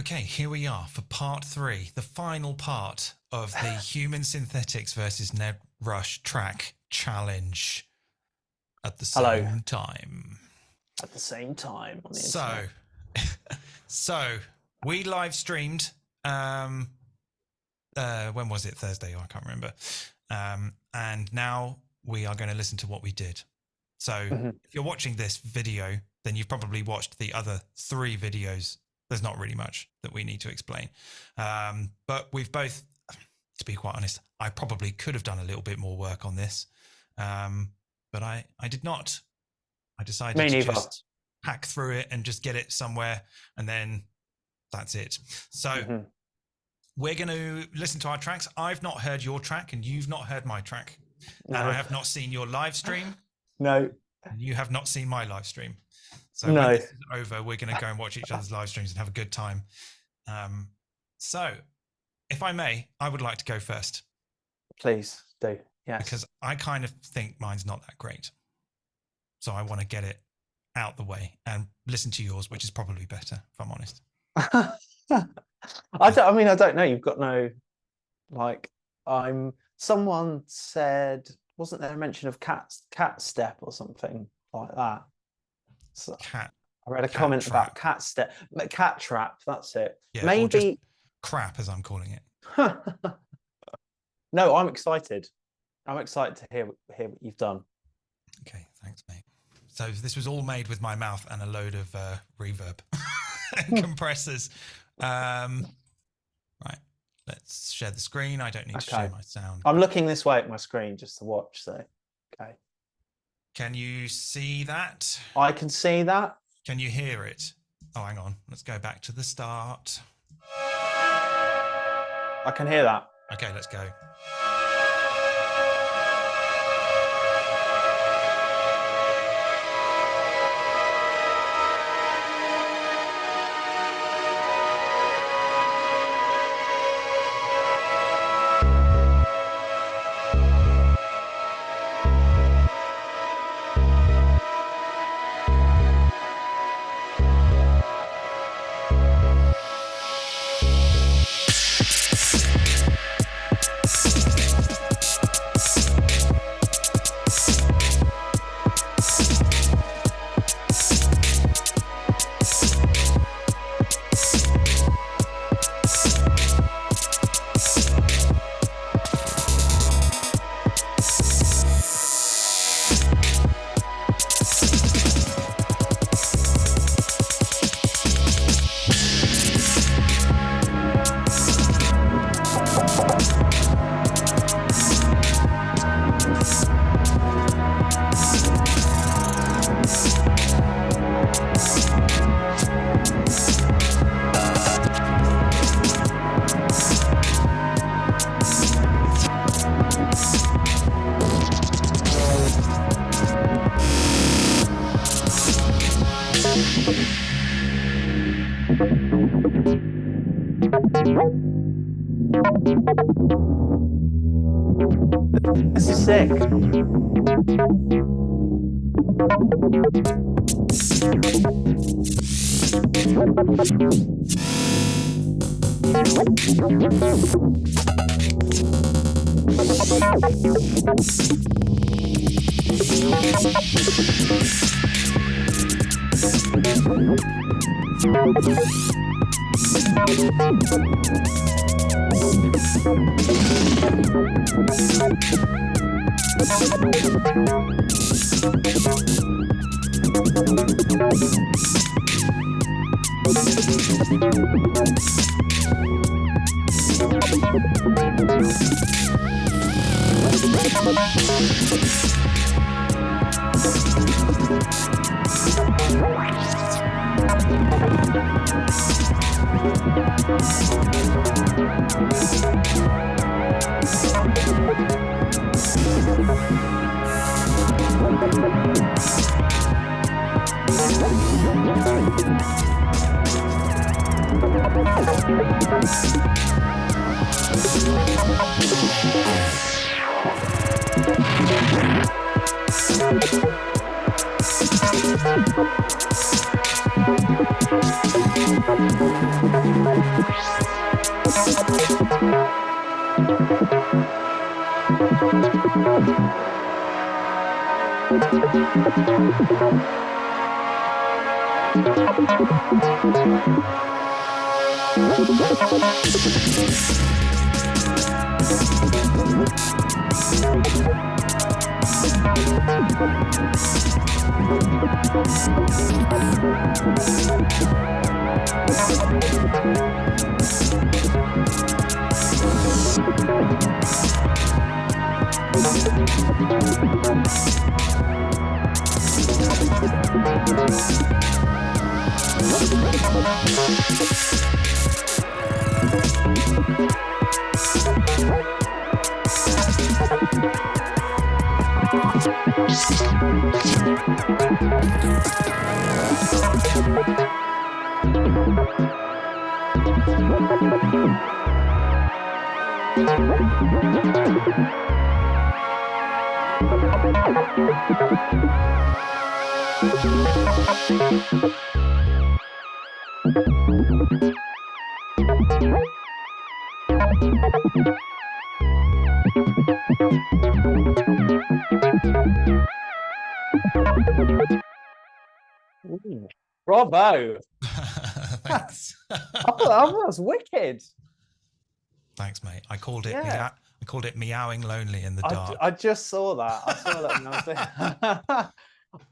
Okay, here we are for part 3, the final part of the Human Synthetics versus Ned Rush track challenge at the same time. At the same time on the internet. So we live streamed. When was it? Thursday? I can't remember. And now we are going to listen to what we did. So if you're watching this video, then you've probably watched the other 3 videos. There's not really much that we need to explain. But we've both, to be quite honest, I probably could have done a little bit more work on this. But I did not. I decided to just hack through it and just get it somewhere. And then that's it. So we're going to listen to our tracks. I've not heard your track and you've not heard my track. No. And I have not seen your live stream. No. And you have not seen my live stream. So when this is over, we're going to go and watch each other's live streams and have a good time. So if I may, I would like to go first. Please do, yes. Because I kind of think mine's not that great. So I want to get it out the way and listen to yours, which is probably better, if I'm honest. I don't know. You've got no, someone said, wasn't there a mention of cat step or something like that? So I read a comment about cat trap. That's it. Yeah, maybe crap, as I'm calling it. No, I'm excited. I'm excited to hear what you've done. Okay, thanks, mate. So this was all made with my mouth and a load of reverb and compressors. Right, let's share the screen. I don't need to share my sound. I'm looking this way at my screen just to watch. So, okay. Can you see that? I can see that. Can you hear it? Oh, hang on. Let's go back to the start. I can hear that. Okay, let's go. This is sick. Ooh, bravo. Thanks. I thought that was wicked. Thanks, mate. I called it. Yeah. I called it meowing lonely in the dark. I just saw that. I saw that when I was there.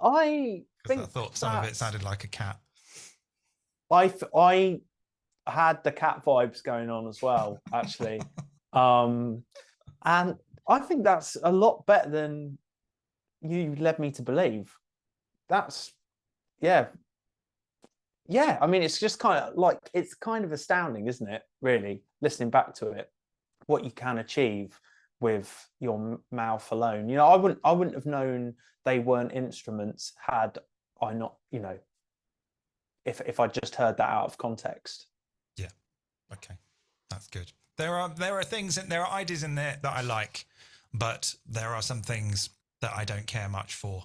I think I thought some of it sounded like a cat. I had the cat vibes going on as well, actually. And I think that's a lot better than you led me to believe. That's, yeah. Yeah, I mean, it's just kind of like, it's kind of astounding, isn't it, really, listening back to it, what you can achieve with your mouth alone. You know, I wouldn't have known they weren't instruments had I not, you know, if I just heard that out of context. Yeah. Okay. That's good. There are things and there are ideas in there that I like, but there are some things that I don't care much for.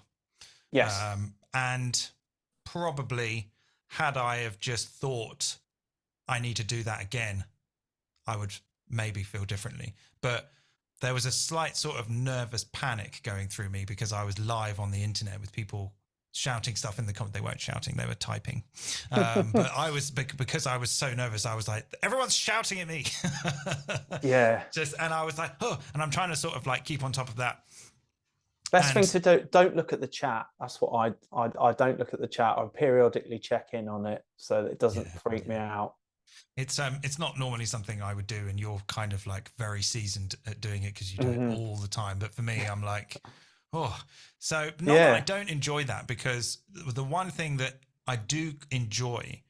Yes. And probably had I have just thought I need to do that again, I would maybe feel differently. But there was a slight sort of nervous panic going through me because I was live on the internet with people shouting stuff in the comments. They weren't shouting, they were typing. But I was, because I was so nervous, I was like, everyone's shouting at me. Yeah. And I was like, oh, and I'm trying to sort of like keep on top of that. Best thing to do, don't look at the chat. That's what I don't look at the chat. I periodically check in on it so that it doesn't freak me out. It's not normally something I would do, and you're kind of like very seasoned at doing it because you do it all the time. But for me, I'm like, oh, so not that I don't enjoy that, because the one thing that I do enjoy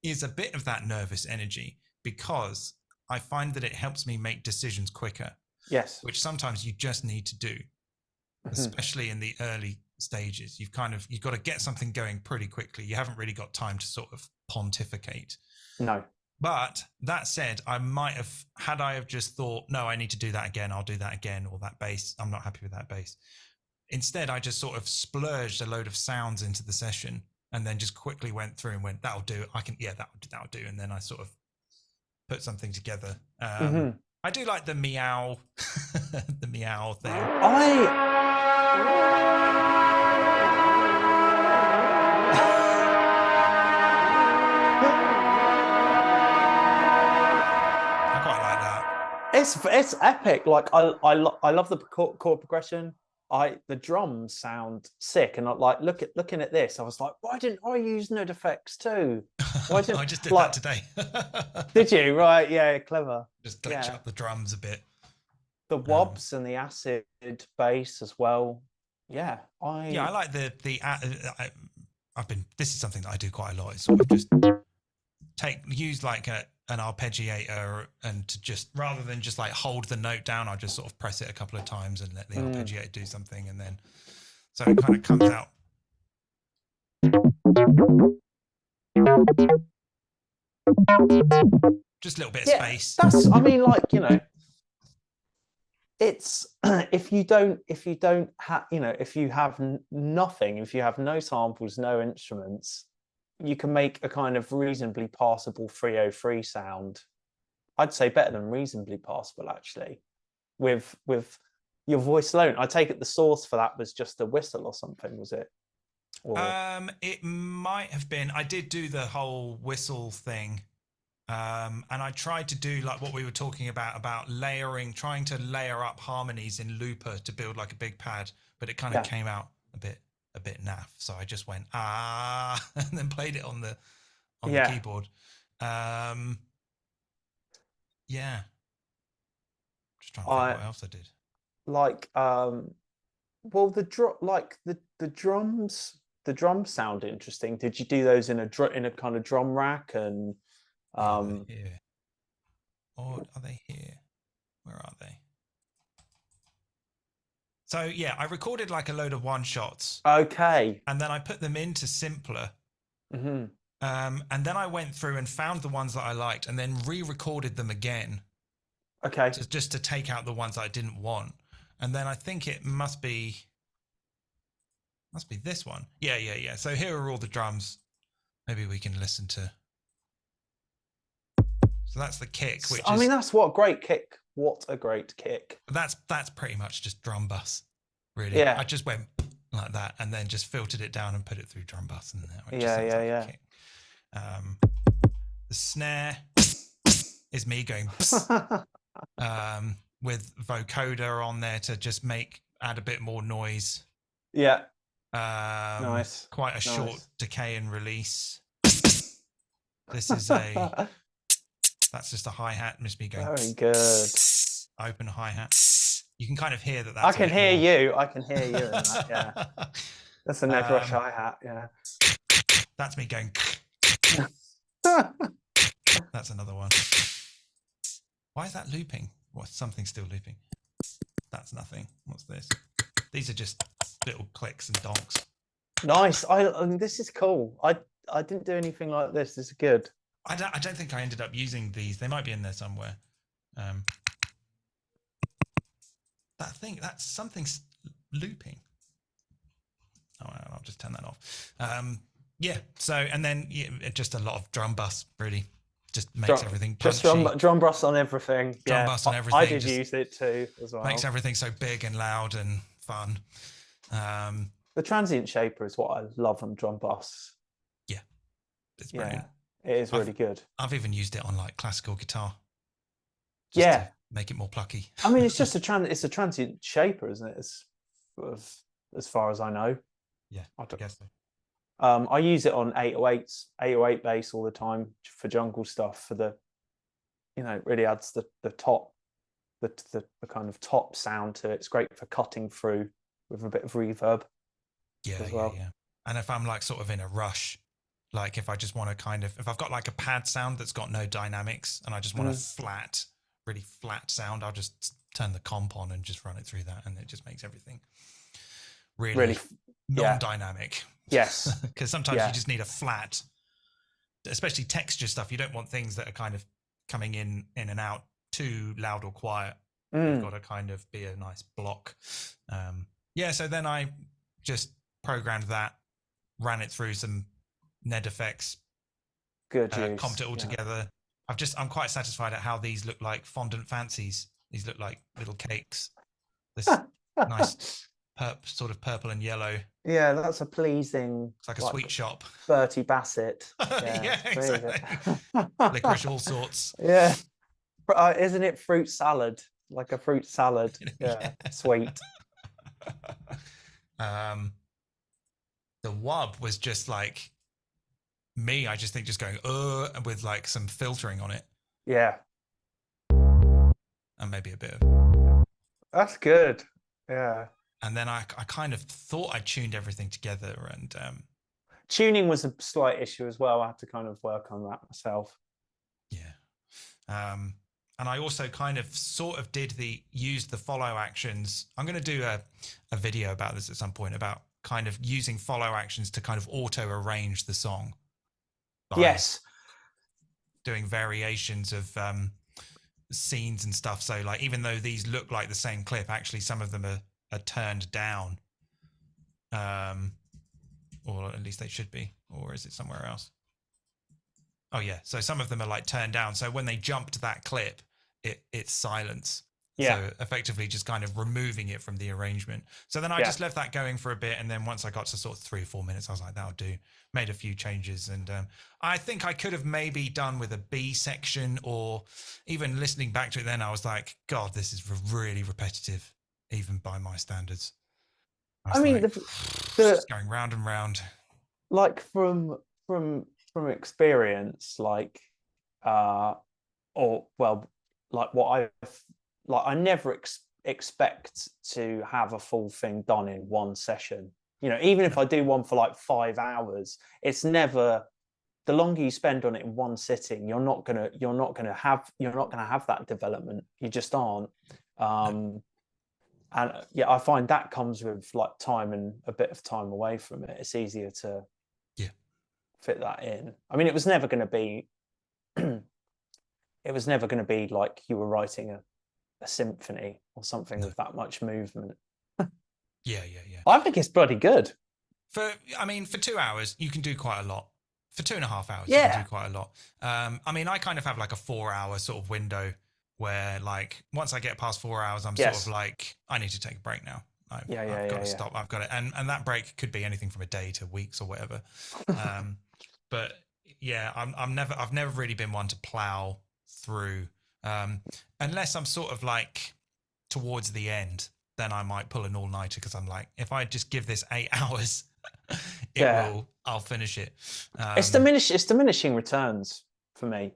is a bit of that nervous energy, because I find that it helps me make decisions quicker. Yes. Which sometimes you just need to do. Especially in the early stages, you've got to get something going pretty quickly. You haven't really got time to sort of pontificate. No. But that said, I might have, had I have just thought, no, I need to do that again, I'll do that again, or that bass, I'm not happy with that bass. Instead, I just sort of splurged a load of sounds into the session and then just quickly went through and went, that'll do. That'll do. And then I sort of put something together. I do like the meow, the meow thing. I quite like that. It's epic. Like I love the chord progression. The drums sound sick, and like looking at this, I was like, why didn't I use Ned effects too? I just did that today. Did you? Right? Yeah, clever. Just glitch up the drums a bit. The wobs and the acid bass as well. Yeah, I like the this is something that I do quite a lot. It's sort of just use like an arpeggiator, and to just, rather than just like hold the note down, I just sort of press it a couple of times and let the arpeggiator do something, and then so it kind of comes out. Just a little bit of space. That's, I mean, like, you know, it's if you don't have, you know, if you have nothing, if you have no samples, no instruments, you can make a kind of reasonably passable 303 sound. I'd say better than reasonably passable, actually, with your voice alone. I take it the source for that was just a whistle or something, was it? Or It might have been. I did do the whole whistle thing, and I tried to do like what we were talking about layering, trying to layer up harmonies in Looper to build like a big pad, but it kind of came out a bit naff. So I just went and then played it on the keyboard. Yeah. Just trying to think what else I did. Like well, the drums sound interesting. Did you do those in a kind of drum rack? And here. Or are they here? Where are they? So yeah, I recorded like a load of one shots. Okay. And then I put them into Simpler. Mm-hmm. And then I went through and found the ones that I liked and then re-recorded them again. Okay. Just to take out the ones I didn't want. And then I think it must be this one. Yeah. So here are all the drums. Maybe we can listen to. So that's the kick, which I mean, that's what a great kick. What a great kick. That's pretty much just drum bus, really. Yeah. I just went like that and then just filtered it down and put it through drum bus, and it just sounds like a kick. The snare is me going with vocoder on there to just add a bit more noise. Yeah. Nice. Quite a short decay and release. This is that's just a hi-hat, just me going. Very good. Open hi-hat. You can kind of hear that. I can hear you. I can hear you in that. Yeah. That's a Ned Rush hi-hat. Yeah. That's me going. That's another one. Why is that looping? What? Something's still looping. That's nothing. What's this? These are just little clicks and donks. Nice. I mean, this is cool. I didn't do anything like this. This is good. I don't think I ended up using these. They might be in there somewhere. That's something's looping. Oh, I'll just turn that off. Yeah. So, and then just a lot of drum bus, really. Just makes everything punchy. Just drum bus on everything. Drum bus on everything. I did use it too as well. Makes everything so big and loud and fun. The transient shaper is what I love on drum bus. Yeah. It's brilliant. Yeah, it is really good. I've even used it on like classical guitar. To make it more plucky. I mean, it's just it's a transient shaper, isn't it? As far as I know. Yeah, I guess so. I use it on 808 bass all the time for jungle stuff. For the, it really adds the top, the kind of top sound to it. It's great for cutting through with a bit of reverb. Yeah, as well. Yeah. And if I'm like sort of in a rush, like if I just want to if I've got like a pad sound that's got no dynamics and I just want a really flat sound, I'll just turn the comp on and just run it through that, and it just makes everything really non-dynamic. Yes. Because sometimes you just need a flat, especially texture stuff. You don't want things that are kind of coming in and out too loud or quiet. You've got to kind of be a nice block. So then I just programmed that, ran it through some Ned effects, comped it all together. I'm quite satisfied at how these look like fondant fancies. These look like little cakes. This nice sort of purple and yellow. Yeah, that's a pleasing. It's like a sweet shop. Bertie Bassett. Yeah, exactly. Licorice all sorts. Yeah. Isn't it fruit salad? Like a fruit salad. Yeah. Sweet. The wub was just like me, I just think just going with like some filtering on it. Yeah. And maybe a bit of. That's good. Yeah. And then I kind of thought I tuned everything together, and tuning was a slight issue as well. I had to kind of work on that myself. Yeah. And I also kind of sort of used the follow actions. I'm going to do a video about this at some point, about kind of using follow actions to kind of auto arrange the song. Yes. Doing variations of scenes and stuff. So like, even though these look like the same clip, actually some of them are turned down. or at least they should be, or is it somewhere else? Oh yeah, so some of them are like turned down. So when they jumped that clip, it's silence. Yeah. So effectively just kind of removing it from the arrangement. So then I just left that going for a bit. And then once I got to sort of 3 or 4 minutes, I was like, that'll do. Made a few changes. And I think I could have maybe done with a B section, or even listening back to it then, I was like, God, this is really repetitive, even by my standards. I mean, like, just going round and round. Like from experience, like or well, like what I never expect to have a full thing done in one session. You know, even if I do one for like 5 hours, it's never, the longer you spend on it in one sitting, you're not gonna have that development. You just aren't. And yeah, I find that comes with like time and a bit of time away from it. It's easier to fit that in. I mean, it was never going to be like you were writing a symphony or something with that much movement. Yeah. I think it's bloody good. For 2 hours, you can do quite a lot. For 2.5 hours, you can do quite a lot. I mean, I kind of have like a 4-hour sort of window where, like, once I get past 4 hours, I'm sort of like, I need to take a break now. I've got to stop. I've got it. And that break could be anything from a day to weeks or whatever. But yeah, I've never really been one to plow through, unless I'm sort of like towards the end, then I might pull an all-nighter, because I'm like, if I just give this 8 hours, I'll finish it. It's diminishing returns for me.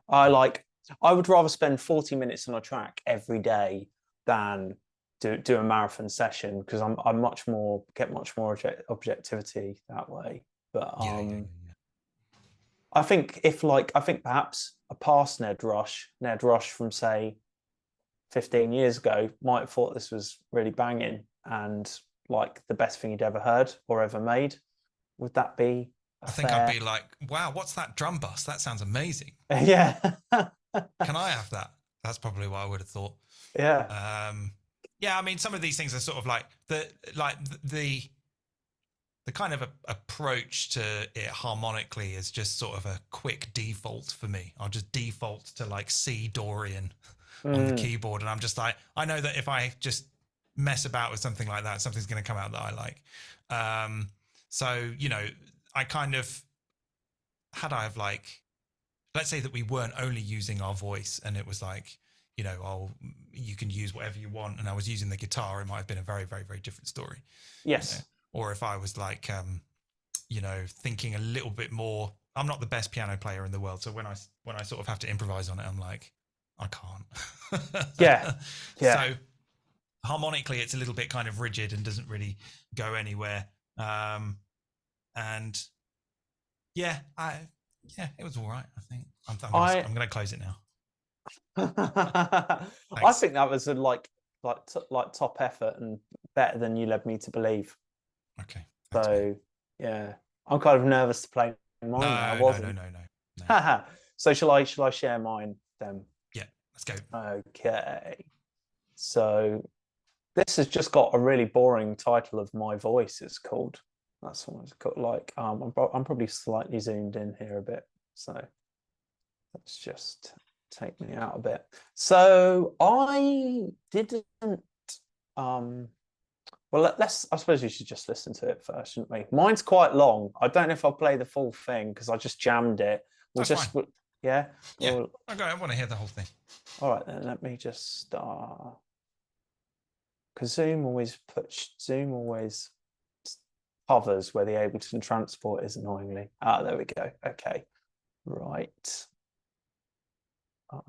I would rather spend 40 minutes on a track every day than do a marathon session, because I'm get much more objectivity that way. But I think perhaps a past Ned Rush from say 15 years ago might have thought this was really banging and like the best thing he'd ever heard or ever made. Would that be I'd be like, wow, what's that drum bus? That sounds amazing. Yeah. Can I have that? That's probably what I would have thought. Yeah. Yeah, I mean, some of these things are sort of like the kind of approach to it harmonically is just sort of a quick default for me. I'll just default to like C Dorian on the keyboard, and I'm just like, I know that if I just mess about with something like that, something's going to come out that I like. So, you know, I kind of, had I have like, let's say that we weren't only using our voice and it was like, you know, you can use whatever you want, and I was using the guitar, it might have been a very, very, very different story. Yes. You know? Or if I was like, you know, thinking a little bit more, I'm not the best piano player in the world. So when I sort of have to improvise on it, I'm like, I can't. Yeah. So harmonically, it's a little bit kind of rigid and doesn't really go anywhere. And yeah, it was all right. I think I'm going to close it now. I think that was a like top effort and better than you led me to believe. Okay. So yeah, I'm kind of nervous to play mine. I wasn't. No. So shall I share mine then? Yeah, let's go. Okay. So this has just got a really boring title of My Voice. It's called. That's what it's got. Like I'm probably slightly zoomed in here a bit. So let's just take me out a bit. So I didn't. Well, I suppose we should just listen to it first, shouldn't we? Mine's quite long. I don't know if I'll play the full thing because I just jammed it. Fine. Yeah. Yeah. Okay, I want to hear the whole thing. All right, then let me just start. Because Zoom always hovers where the Ableton transport is, annoyingly. There we go. Okay. Right. So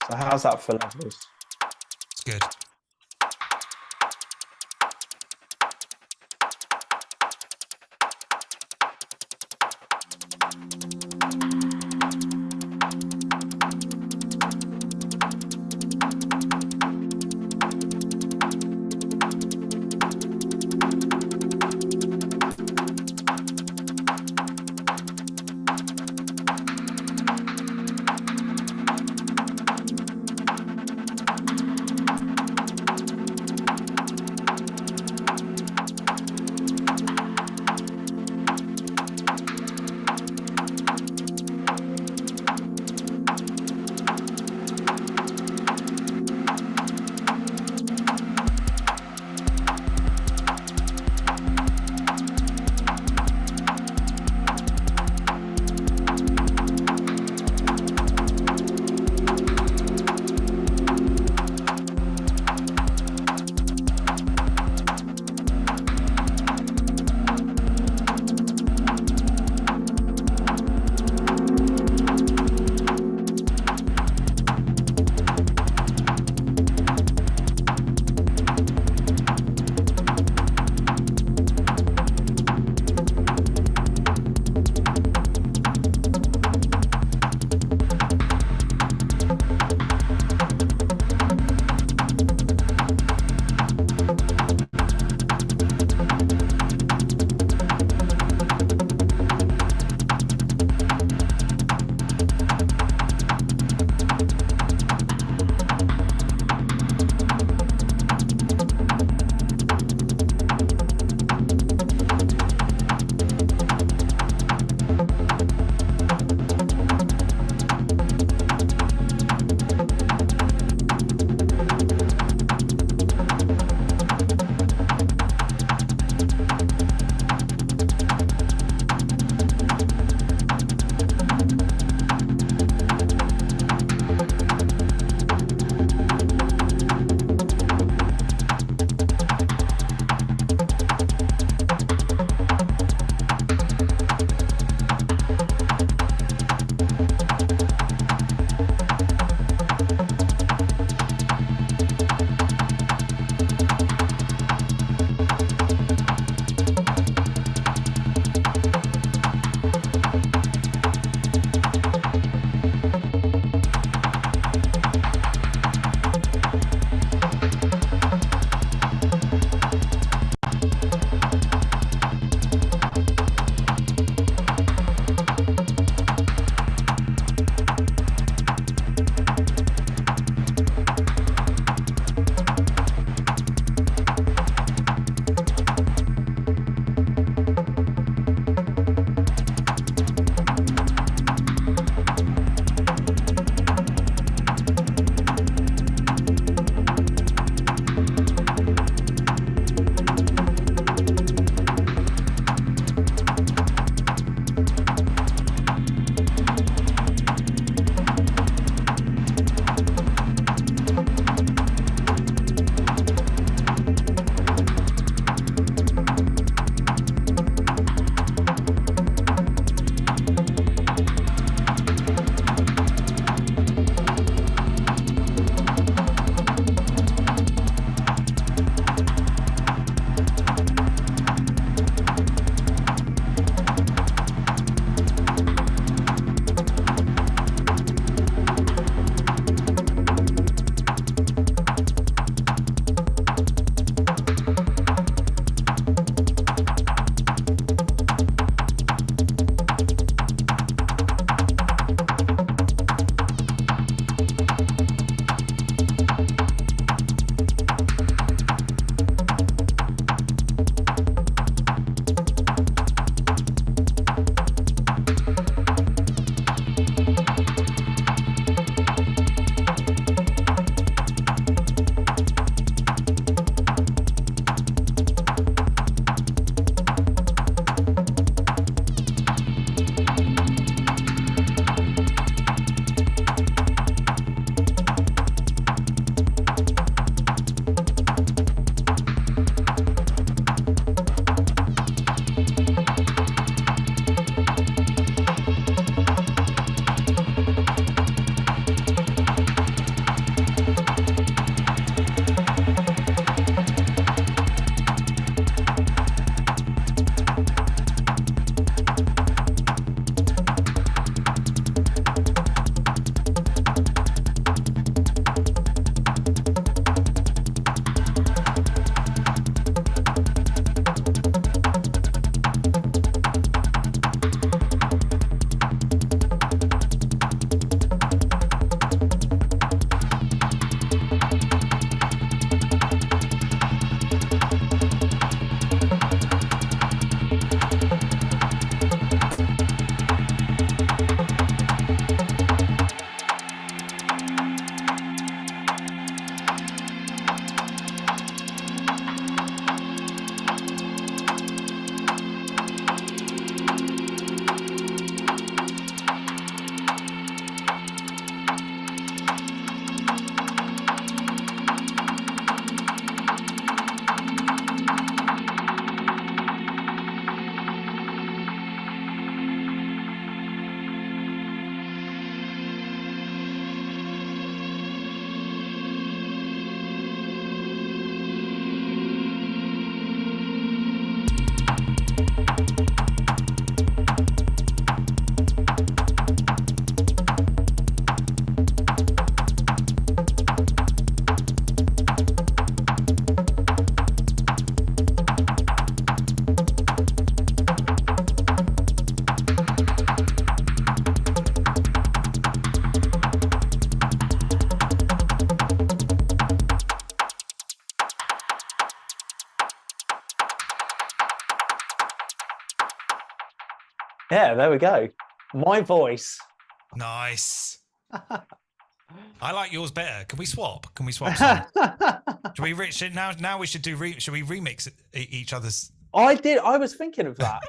how's that for levels? It's good. Yeah, there we go. My voice. Nice. I like yours better. Can we swap? Can we swap songs? Should we reach it now? Now we should do. Should we remix each other's? I did. I was thinking of that.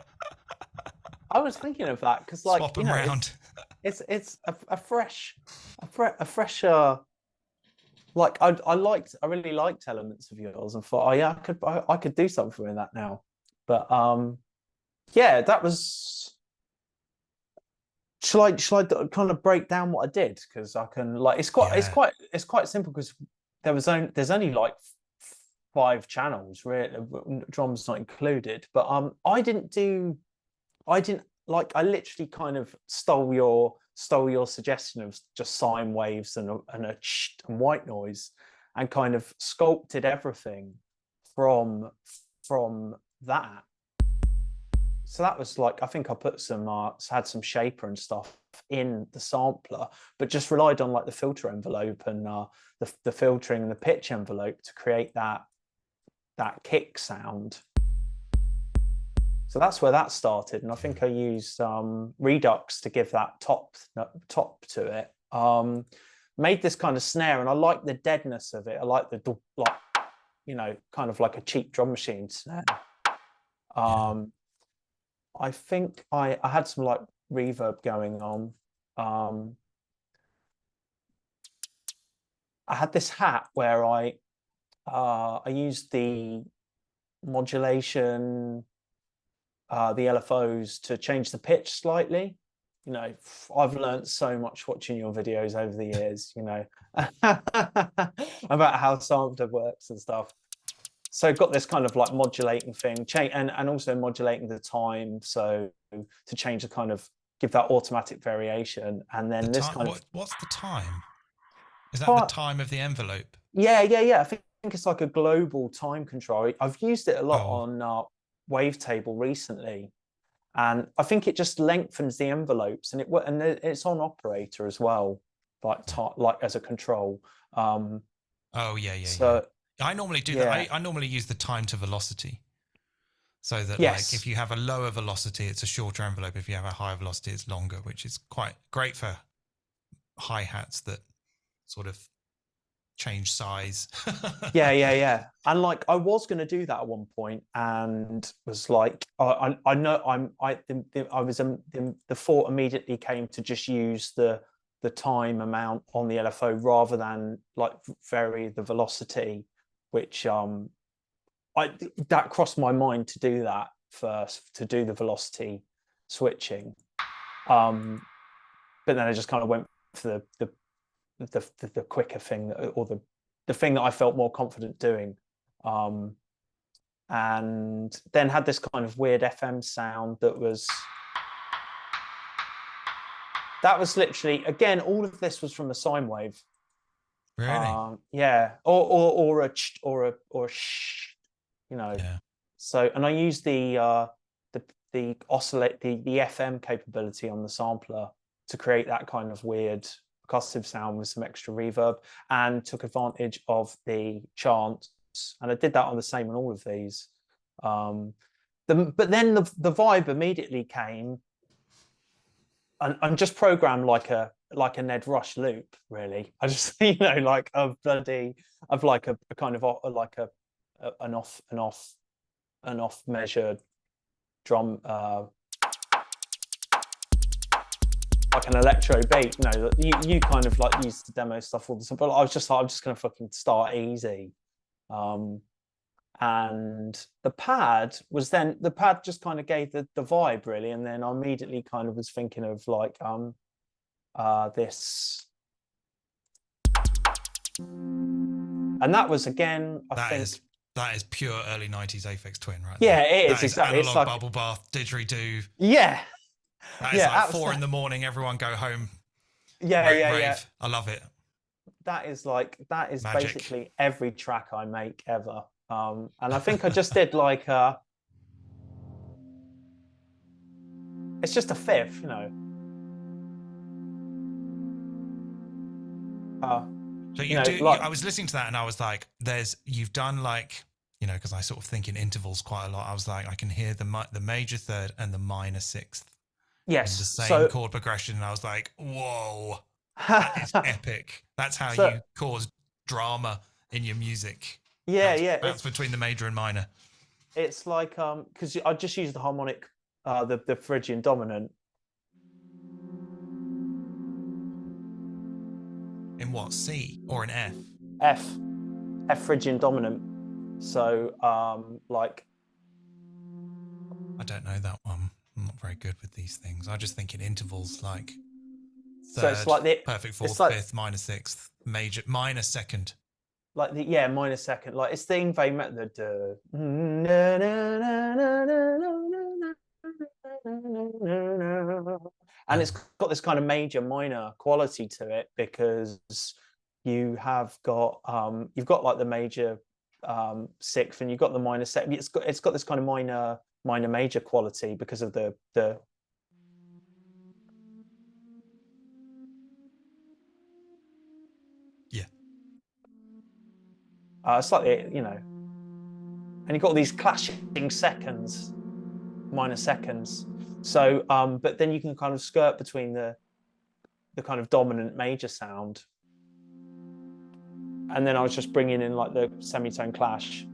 I was thinking of that because, like, Swap you them know, round. it's a fresh, fresher. Like I really liked elements of yours, and thought, oh yeah, I could do something with that now. But yeah, that was. Shall I kind of break down what I did? Because I can, like, it's quite simple because there's only like 5 channels, really, drums not included. But I literally kind of stole your suggestion of just sine waves and white noise, and kind of sculpted everything from that. So that was like, I think I put had some shaper and stuff in the sampler, but just relied on like the filter envelope and the filtering and the pitch envelope to create that kick sound. So that's where that started, and I think I used Redux to give that top to it. Made this kind of snare, and I like the deadness of it. I like the kind of like a cheap drum machine snare. I think I had some like reverb going on. I had this hat where I used the modulation, the LFOs to change the pitch slightly. You know, I've learned so much watching your videos over the years, you know, about how sampler works and stuff. So got this kind of like modulating thing, and also modulating the time, so to change the kind of, give that automatic variation, and then this kind of. What's the time? Is that the time of the envelope? Yeah. I think it's like a global time control. I've used it a lot on Wavetable recently, and I think it just lengthens the envelopes, and it's on operator as well, like as a control. So. I normally do that. I normally use the time to velocity, so that like if you have a lower velocity, it's a shorter envelope. If you have a higher velocity, it's longer, which is quite great for hi-hats that sort of change size. Yeah. And like I was going to do that at one point, and was like, the thought immediately came to just use the time amount on the LFO rather than like vary the velocity, which that crossed my mind to do that first, to do the velocity switching, but then I just kind of went for the quicker thing, or the thing that I felt more confident doing, and then had this kind of weird FM sound that was literally, again, all of this was from a sine wave. Really? Yeah, or a shh, you know. Yeah. So, and I used the oscillate the FM capability on the sampler to create that kind of weird percussive sound with some extra reverb, and took advantage of the chants, and I did that on the same on all of these. But then the vibe immediately came, and just programmed like a Ned Rush loop, really. I just, you know, like a kind of like an off measured drum, like an electro beat. You know, you kind of like use the demo stuff all the time, but I was just like, I'm just gonna fucking start easy. And the pad just kind of gave the vibe, really, and then I immediately kind of was thinking of like this, and that was, again, I think that is pure early 90s Aphex Twin, right? Yeah, there. it is exactly. Analog, it's like bubble bath, didgeridoo. Yeah, that is like 4 in the morning. Everyone go home. Yeah. I love it. That is magic. Basically every track I make ever. And I think I just did like it's just a fifth, you know. So you do. Like, I was listening to that and I was like, you've done like, you know, because I sort of think in intervals quite a lot. I was like, I can hear the major third and the minor sixth Yes. the same So chord progression. And I was like, whoa, that is epic. That's how so you cause drama in your music. yeah, Bounce between the major and minor. it's like because I just use the harmonic, the Phrygian dominant. In what, C or an F? F Phrygian dominant. So like I don't know that one. I'm not very good with these things. I just think in intervals, like so it's third, like the perfect it's fourth, like fifth, minor sixth, major, minor second. like the minor second, like it's the Ingve method. And it's got this kind of major minor quality to it because you've got like the major sixth and you've got the minor second. It's got this kind of minor major quality because of the Yeah. It's like and you've got these clashing seconds, minor seconds. So, but then you can kind of skirt between the kind of dominant major sound, and then I was just bringing in like the semitone clash,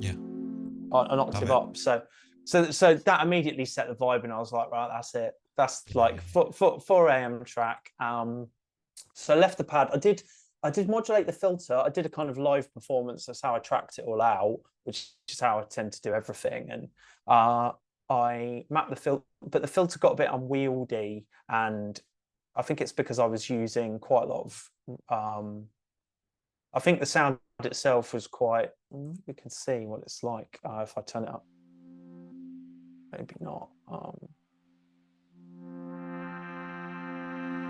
Yeah, an octave up. So that immediately set the vibe, and I was like, right, that's it. That's like 4 a.m. track. So I left the pad. I did modulate the filter. I did a kind of live performance. That's how I tracked it all out, which is how I tend to do everything. And I mapped the filter, but the filter got a bit unwieldy. And I think it's because I was using quite a lot of, I think the sound itself was quite, we can see what it's like if I turn it up. Maybe not.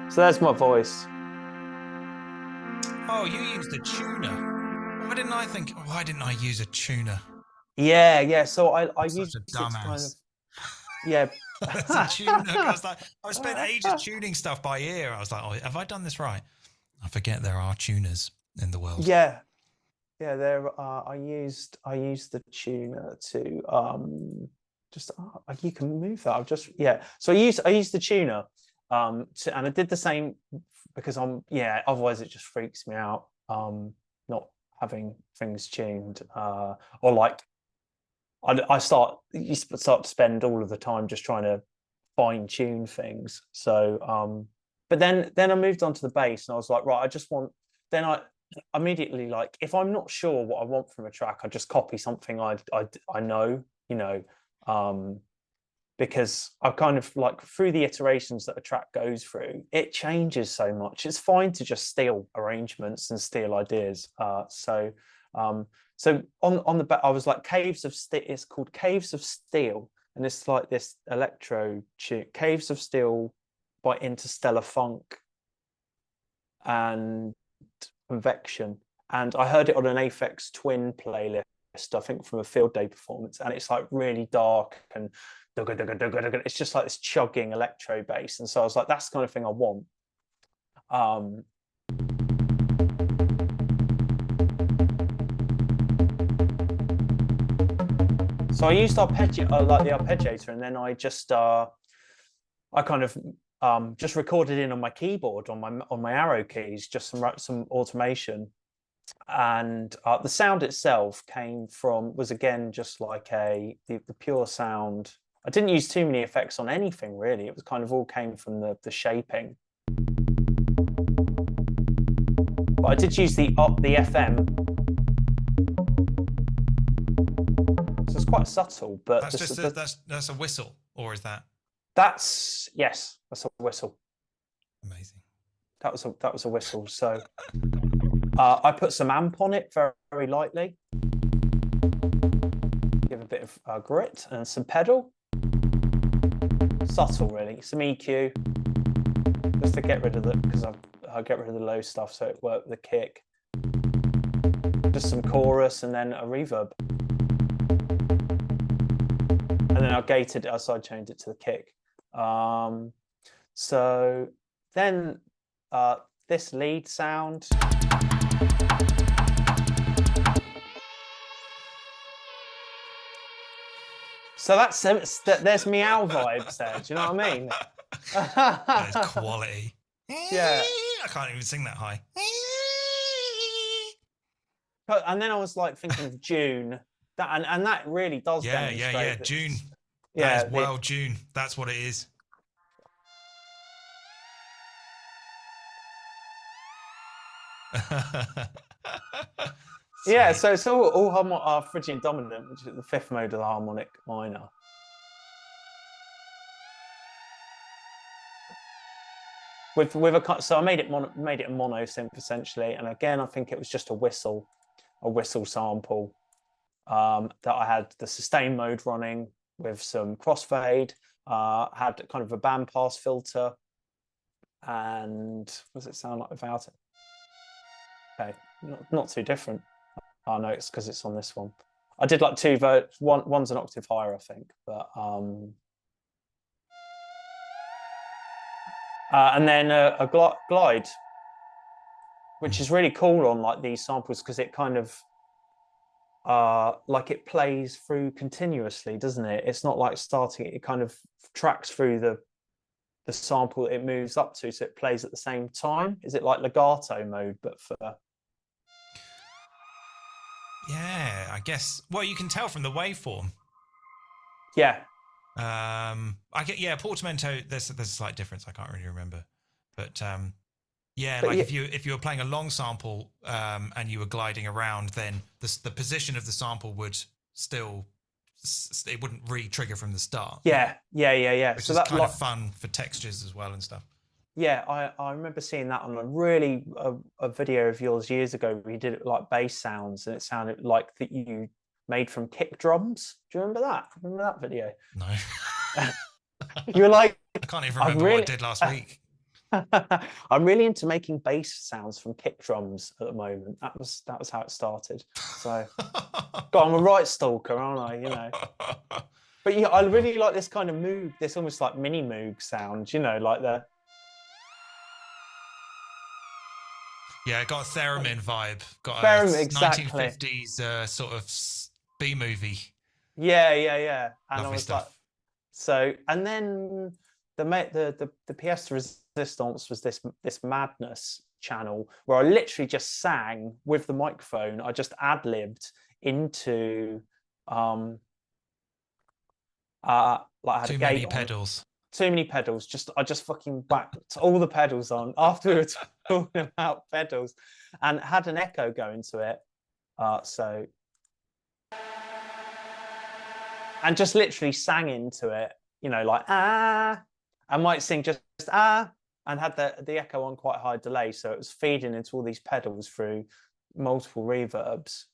So there's my voice. Oh, you used a tuner. Why didn't I use a tuner? Yeah. So I I'm used such a it to kind of, dumbass. yeah. There's a tuner. I spent ages tuning stuff by ear. I was like, oh, have I done this right? I forget there are tuners in the world. Yeah. There. I used the tuner to just you can move that. I've just So I used the tuner and I did the same because otherwise it just freaks me out not having things tuned or like you start to spend all of the time just trying to fine tune things. So but then I moved on to the bass and I was like, right, I just want then I immediately, like, if I'm not sure what I want from a track, I just copy something I know, because I kind of like through the iterations that a track goes through, it changes so much. It's fine to just steal arrangements and steal ideas. So on the back, I was like Caves of Steel. It's called Caves of Steel, and it's like this electro tune, Caves of Steel by Interstellar Funk and Convection, and I heard it on an Aphex Twin playlist, I think from a field day performance, and it's like really dark and it's just like this chugging electro bass, and so I was like, that's the kind of thing I want. So I used like the arpeggiator, and then I just I kind of just recorded in on my keyboard on my arrow keys, just some automation, and the sound itself was again just like the pure sound. I didn't use too many effects on anything really. It was kind of all came from the shaping, but I did use the FM, so it's quite subtle. But that's a whistle, or is that? That's a whistle. Amazing. That was a whistle. So I put some amp on it very, very lightly. Give a bit of grit and some pedal. Subtle, really. Some EQ, just to get rid of because I get rid of the low stuff, so it worked with the kick. Just some chorus and then a reverb. And then I gated it, I sidechained it to the kick. So then this lead sound. So there's meow vibes there. Do you know what I mean? That is quality. Yeah. I can't even sing that high. And then I was like thinking of June. And that really does demonstrate that June. Yeah, that is well June. That's what it is. Yeah, so it's all Phrygian dominant, which is the fifth mode of the harmonic minor. So I made it a mono synth essentially, and again I think it was just a whistle sample that I had the sustain mode running with some crossfade, had kind of a bandpass filter, and what does it sound like without it? Okay, not too different. Oh no, it's because it's on this one. I did like two votes. One's an octave higher, I think, but and then a glide, which is really cool on like these samples because it kind of like it plays through continuously, doesn't it? It's not like starting, it kind of tracks through the sample it moves up to, so it plays at the same time. Is it like legato mode but for Yeah, I guess. Well, you can tell from the waveform. Yeah. I get portamento. There's a slight difference. I can't really remember, but yeah, But like yeah, if you were playing a long sample and you were gliding around, then the position of the sample would still it wouldn't re-trigger from the start. yeah. Which So is that kind of fun for textures as well and stuff. Yeah, I remember seeing that on a video of yours years ago where you did it like bass sounds and it sounded like that you made from kick drums. Do you remember that? Remember that video? No. You were like, I can't even remember what I did last week. I'm really into making bass sounds from kick drums at the moment. That was how it started. So, God, I'm a right stalker, aren't I? You know. But yeah, I really like this kind of Moog, this almost like mini Moog sound. You know, like the. Yeah, it got a theremin vibe. Got Theremin, a exactly. 1950s sort of B movie. Yeah. And Lovely I was stuff. like, so, and then the pièce de résistance was this madness channel where I literally just sang with the microphone. I just ad-libbed into like I had Too a many gate on. pedals. Too many pedals. I just fucking whacked all the pedals on after we were talking about pedals, and had an echo going to it. So, and just literally sang into it. You know, like I might sing just and had the echo on quite a high delay, so it was feeding into all these pedals through multiple reverbs,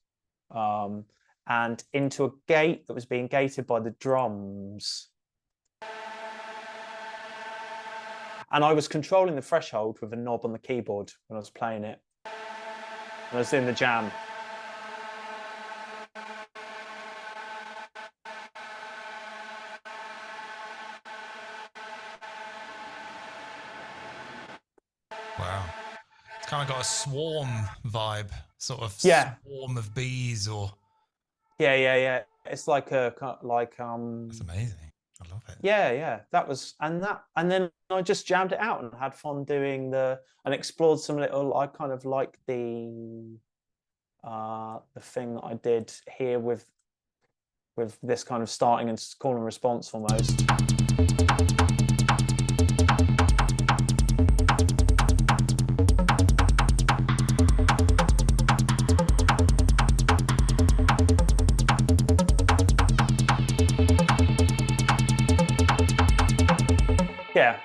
and into a gate that was being gated by the drums. And I was controlling the threshold with a knob on the keyboard when I was playing it. And I was doing the jam. Wow. It's kind of got a swarm vibe, sort of swarm of bees or. Yeah. It's like That's amazing. I love it. Yeah. That was, and then I just jammed it out and had fun doing and explored some little, I kind of like the thing that I did here with this kind of starting and call and response almost. Yeah.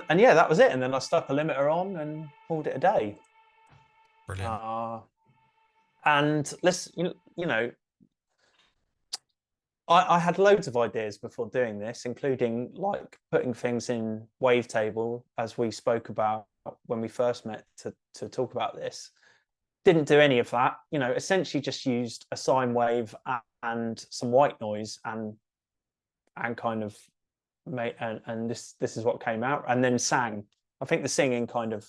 And yeah, that was it. And then I stuck a limiter on and called it a day. Brilliant. And listen, you know, I had loads of ideas before doing this, including like putting things in wavetable, as we spoke about when we first met to talk about this. Didn't do any of that. You know, essentially just used a sine wave and some white noise and kind of made and this is what came out, and then sang. I think the singing kind of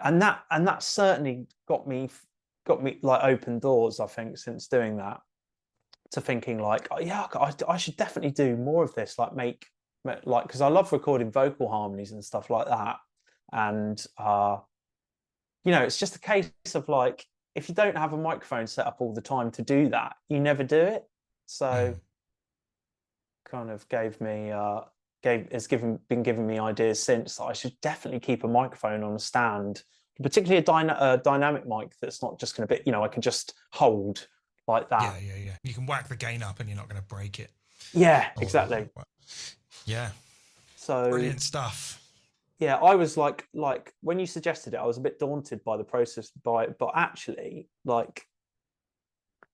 and that certainly got me like open doors, I think, since doing that, to thinking like, oh, yeah, I should definitely do more of this, like like, because I love recording vocal harmonies and stuff like that. And it's just a case of like, if you don't have a microphone set up all the time to do that, you never do it. So kind of been giving me ideas since that I should definitely keep a microphone on a stand, particularly a dynamic mic that's not just going to be, I can just hold like that. Yeah. You can whack the gain up and you're not going to break it. Yeah, exactly. Yeah. So brilliant stuff. Yeah, I was like when you suggested it, I was a bit daunted by the process, but actually, like,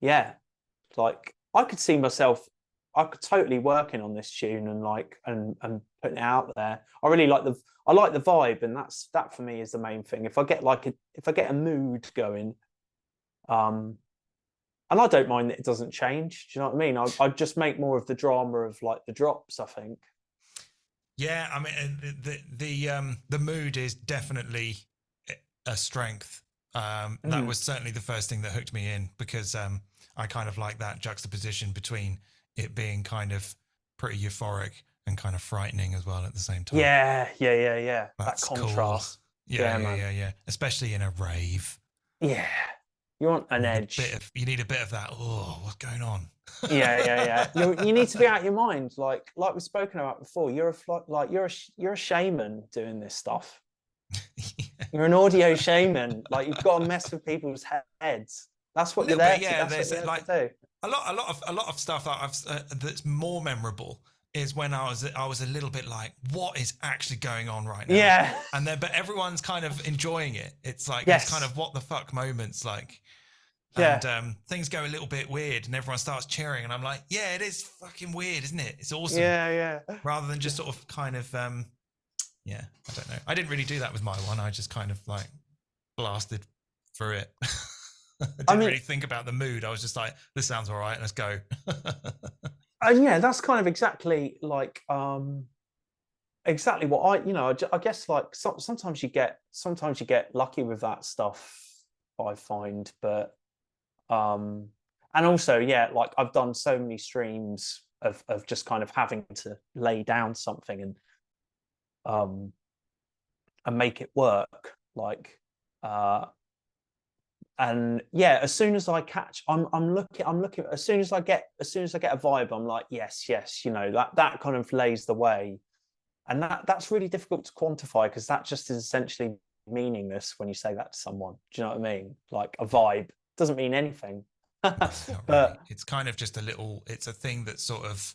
yeah, like I could see myself, I could totally working on this tune and like and putting it out there. I really like the vibe, and that for me is the main thing. If I get a mood going, and I don't mind that it doesn't change. Do you know what I mean? I'd just make more of the drama of like the drops, I think. Yeah, I mean, the mood is definitely a strength. That was certainly the first thing that hooked me in, because I kind of like that juxtaposition between it being kind of pretty euphoric and kind of frightening as well at the same time. Yeah. That's that contrast. Cool. Yeah. Especially in a rave. Yeah. You want an edge. You need a bit of that. Oh, what's going on? Yeah. You need to be out of your mind, like we've spoken about before. You're a shaman doing this stuff. Yeah. You're an audio shaman. Like, you've got to mess with people's heads. That's what you're there to. Yeah, that's what you're there to do. A lot of stuff that that's more memorable is when I was a little bit like, what is actually going on right now? Yeah. But everyone's kind of enjoying it. It's like these kind of what the fuck moments, like. Yeah. And things go a little bit weird and everyone starts cheering and I'm like, yeah, it is fucking weird, isn't it? It's awesome. Yeah. Rather than just sort of kind of, I don't know. I didn't really do that with my one. I just kind of like blasted through it. I didn't really think about the mood. I was just like, this sounds all right, let's go. And yeah, that's kind of exactly like, exactly what I guess like sometimes you get lucky with that stuff, I find, but and also, yeah, like I've done so many streams of just kind of having to lay down something and make it work, like and yeah, as soon as I catch, I'm looking as soon as I get a vibe, I'm like, yes, that kind of lays the way. And that's really difficult to quantify, because that just is essentially meaningless when you say that to someone. Do you know what I mean? Like, a vibe doesn't mean anything. But really. It's kind of just it's a thing that sort of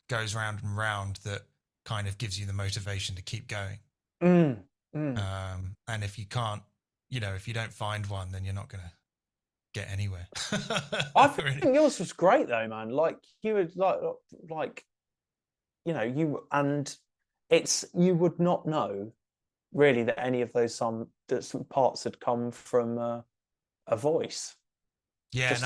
goes round and round that kind of gives you the motivation to keep going. And if you can't, if you don't find one, then you're not going to get anywhere. I think yours was great though, man. Like, you would like, you would not know really that any of those some parts had come from a voice. Yeah,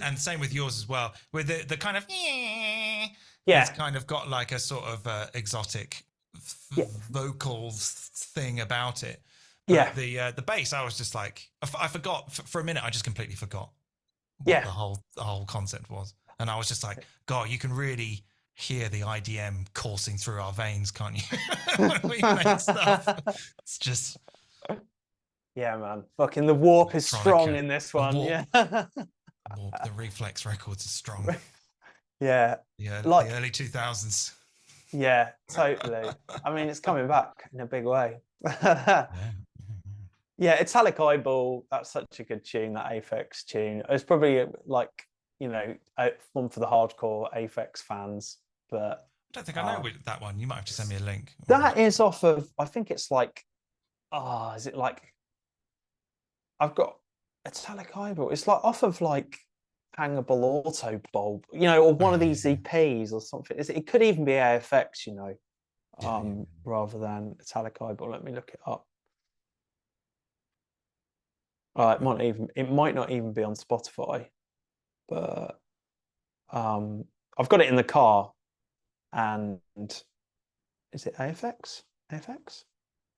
and same with yours as well. With the kind of it's kind of got like a sort of exotic vocal thing about it. But the bass, I was just like, I forgot for a minute. I just completely forgot what the whole concept was, and I was just like, God, you can really hear the IDM coursing through our veins, can't you? When we make stuff, it's just. Yeah, man. Fucking the warp is strong in this one. Yeah. The Reflex records are strong. Yeah. Yeah. Like, the early 2000s. Yeah, totally. I mean, it's coming back in a big way. Yeah, Italic Eyeball, that's such a good tune, that Aphex tune. It's probably like, one for the hardcore Aphex fans, but I don't think I know that one. You might have to send me a link. That is off of, I think it's like, is it like, I've got Italic Eyeball. It's like off of like Hangable Auto Bulb, or one of these EPs or something. It could even be AFX, rather than Italic Eyeball. Let me look it up. It might not even be on Spotify, but I've got it in the car. And is it AFX? AFX?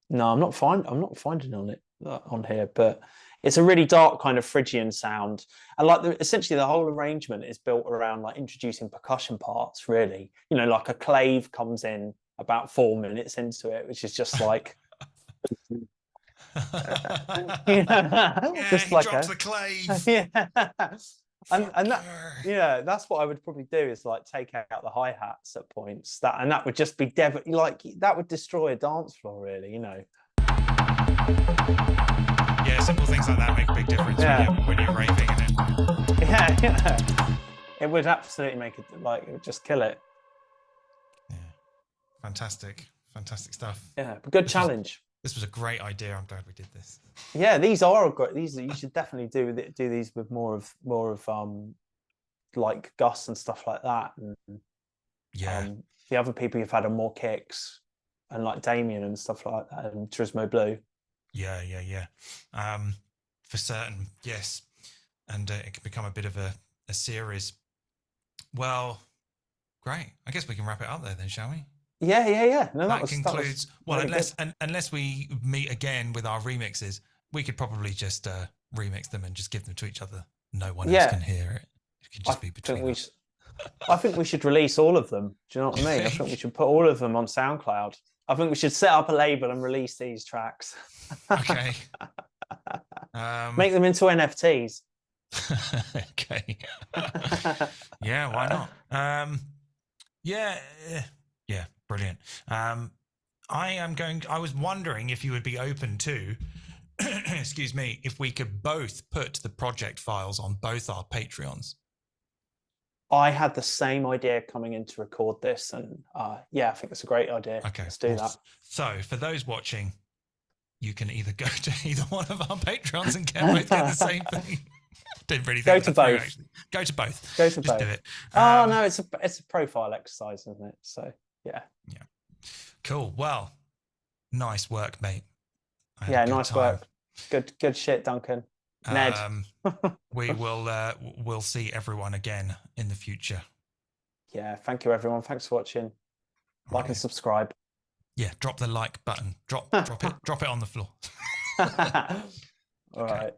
No, I'm not finding on it. on here, but it's a really dark kind of Phrygian sound, and like essentially the whole arrangement is built around like introducing percussion parts. Really, you know, like a clave comes in about 4 minutes into it, which is just like. Yeah, just he like drops the clave. yeah, and that, yeah, that's what I would probably do is like take out the hi-hats at points, that would just be like that would destroy a dance floor, really, you know. Yeah, simple things like that make a big difference when you're raving in it. Yeah, it would absolutely make it, like, it would just kill it. Yeah, fantastic stuff. Yeah, but good challenge. This was a great idea. I'm glad we did this. Yeah, these are great. These you should definitely do these with more of like Gus and stuff like that. And, yeah, the other people you've had on more kicks, and like Damien and stuff like that, and Turismo Blue. Yeah. For certain, yes, and it can become a bit of a series. Well, great. I guess we can wrap it up there then, shall we? Yeah. No, that concludes. Well, really unless we meet again with our remixes, we could probably just remix them and just give them to each other. No one else can hear it. It can just be between us. I think we should release all of them. Do you know what I mean? I think we should put all of them on SoundCloud. I think we should set up a label and release these tracks. Okay. Make them into NFTs. Okay. Yeah, why not? Yeah, brilliant. I was wondering if you would be open to, excuse me, if we could both put the project files on both our Patreons. I had the same idea coming in to record this, and yeah, I think it's a great idea. Okay, let's do that. So for those watching, you can either go to either one of our Patreons and both get the same thing. Didn't really think go to both. Actually. Go to both. Go to Just both. do it. Oh no, it's a profile exercise, isn't it? So yeah. Cool. Well, nice work, mate. Yeah, nice work. Good shit, Duncan. Ned. We will we'll see everyone again in the future. Yeah, thank you everyone. Thanks for watching. Like and subscribe. Yeah, drop the like button. Drop it on the floor. All right.